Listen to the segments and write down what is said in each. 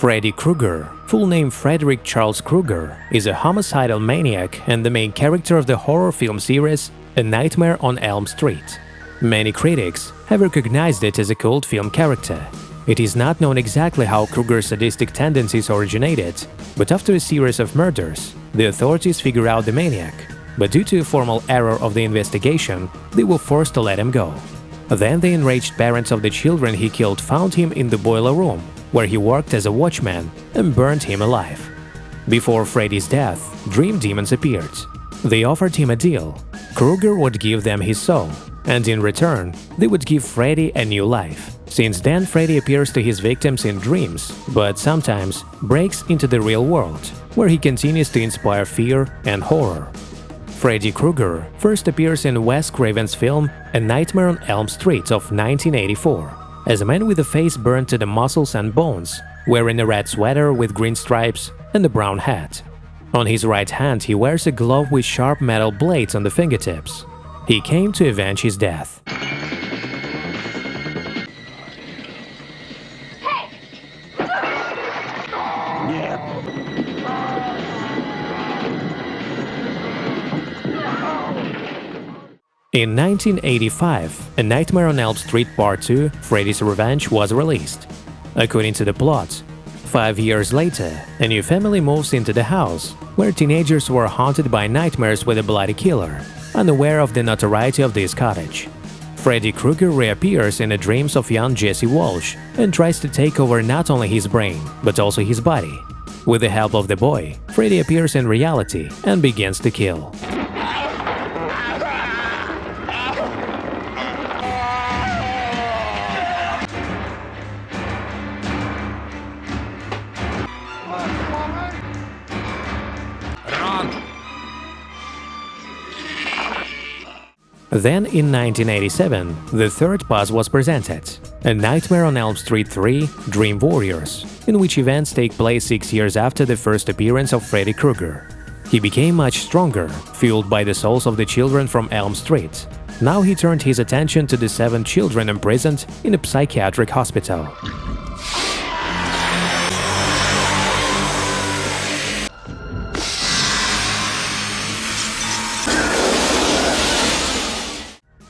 Freddy Krueger, full name Frederick Charles Krueger, is a homicidal maniac and the main character of the horror film series A Nightmare on Elm Street. Many critics have recognized it as a cult film character. It is not known exactly how Kruger's sadistic tendencies originated, but after a series of murders, the authorities figure out the maniac. But due to a formal error of the investigation, they were forced to let him go. Then the enraged parents of the children he killed found him in the boiler room, where he worked as a watchman, and burned him alive. Before Freddy's death, dream demons appeared. They offered him a deal. Kruger would give them his soul, and in return, they would give Freddy a new life. Since then, Freddy appears to his victims in dreams, but sometimes breaks into the real world, where he continues to inspire fear and horror. Freddy Krueger first appears in Wes Craven's film A Nightmare on Elm Street of 1984, as a man with a face burned to the muscles and bones, wearing a red sweater with green stripes and a brown hat. On his right hand he wears a glove with sharp metal blades on the fingertips. He came to avenge his death. In 1985, A Nightmare on Elm Street Part 2 – Freddy's Revenge was released. According to the plot, 5 years later, a new family moves into the house, where teenagers were haunted by nightmares with a bloody killer, unaware of the notoriety of this cottage. Freddy Krueger reappears in the dreams of young Jesse Walsh and tries to take over not only his brain, but also his body. With the help of the boy, Freddy appears in reality and begins to kill. Then, in 1987, the third part was presented, A Nightmare on Elm Street 3 – Dream Warriors, in which events take place 6 years after the first appearance of Freddy Krueger. He became much stronger, fueled by the souls of the children from Elm Street. Now he turned his attention to the 7 children imprisoned in a psychiatric hospital.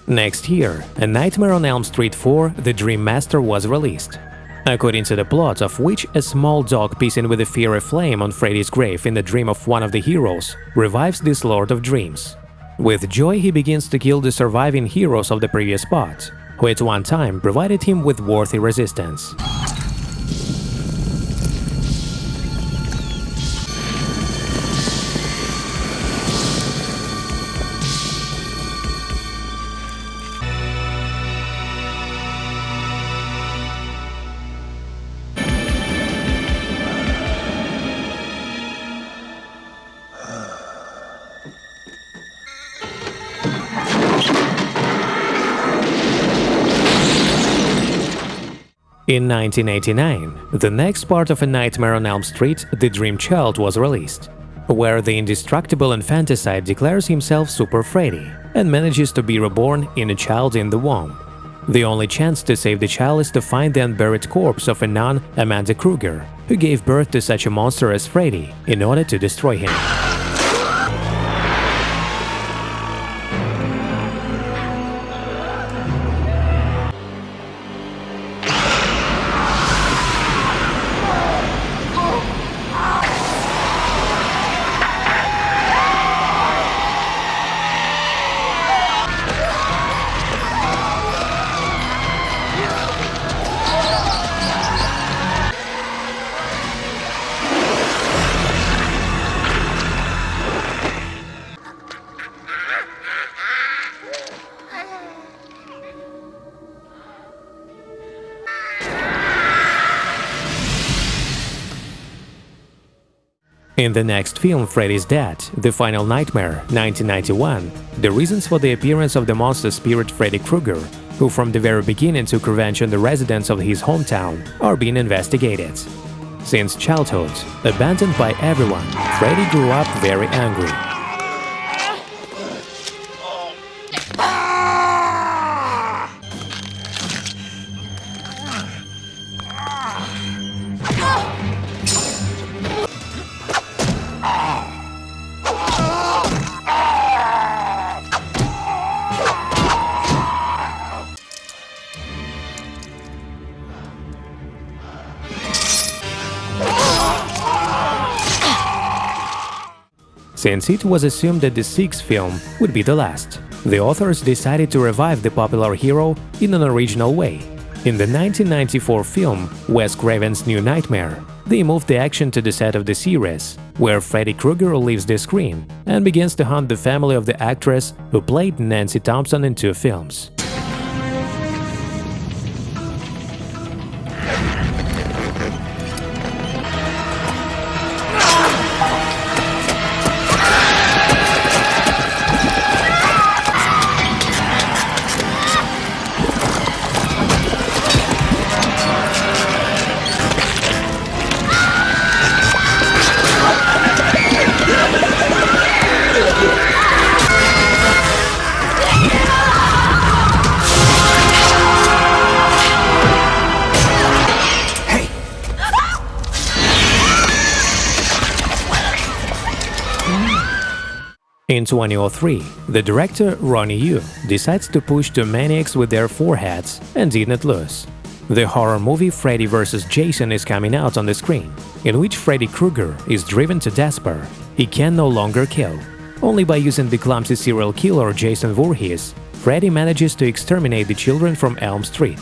Next year, A Nightmare on Elm Street 4 – The Dream Master was released. According to the plot, of which a small dog pissing with a fiery flame on Freddy's grave in the dream of one of the heroes revives this Lord of Dreams. With joy he begins to kill the surviving heroes of the previous part, who at one time provided him with worthy resistance. In 1989, the next part of A Nightmare on Elm Street, The Dream Child, was released, where the indestructible infanticide declares himself Super Freddy and manages to be reborn in a child in the womb. The only chance to save the child is to find the unburied corpse of a nun, Amanda Kruger, who gave birth to such a monster as Freddy, in order to destroy him. In the next film, Freddy's Dead – The Final Nightmare, 1991, the reasons for the appearance of the monster spirit Freddy Krueger, who from the very beginning took revenge on the residents of his hometown, are being investigated. Since childhood, abandoned by everyone, Freddy grew up very angry. Since it was assumed that the sixth film would be the last, the authors decided to revive the popular hero in an original way. In the 1994 film Wes Craven's New Nightmare, they moved the action to the set of the series, where Freddy Krueger leaves the screen and begins to hunt the family of the actress who played Nancy Thompson in 2 films. In 2003, the director Ronnie Yu decides to push 2 maniacs with their foreheads and didn't lose. The horror movie Freddy vs. Jason is coming out on the screen, in which Freddy Krueger is driven to despair. He can no longer kill. Only by using the clumsy serial killer Jason Voorhees, Freddy manages to exterminate the children from Elm Street.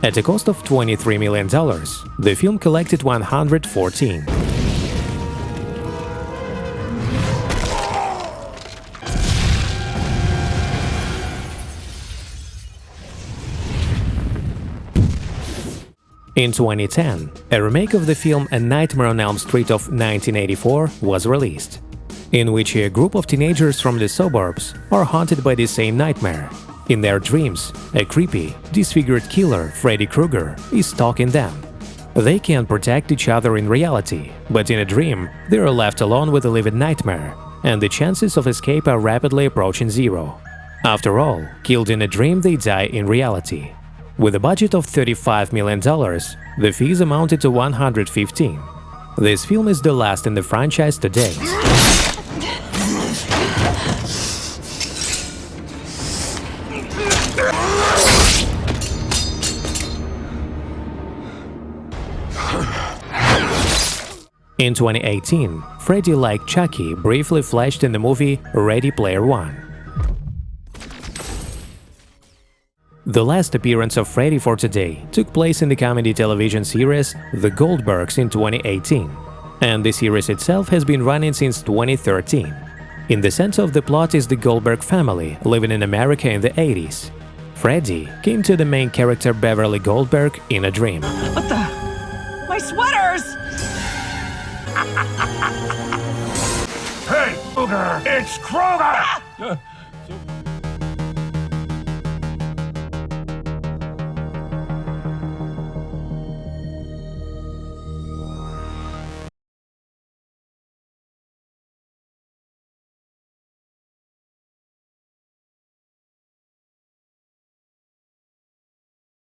At a cost of $23 million, the film collected 114. In 2010, a remake of the film A Nightmare on Elm Street of 1984 was released, in which a group of teenagers from the suburbs are haunted by the same nightmare. In their dreams, a creepy, disfigured killer, Freddy Krueger, is stalking them. They can protect each other in reality, but in a dream, they are left alone with a livid nightmare, and the chances of escape are rapidly approaching zero. After all, killed in a dream, they die in reality. With a budget of $35 million, the fees amounted to $115. This film is the last in the franchise to date. In 2018, Freddy, like Chucky, briefly flashed in the movie Ready Player One. The last appearance of Freddy for today took place in the comedy television series The Goldbergs in 2018, and the series itself has been running since 2013. In the center of the plot is the Goldberg family living in America in the 80s. Freddy came to the main character Beverly Goldberg in a dream. What the? My sweaters! Hey, Kruger! It's Kruger!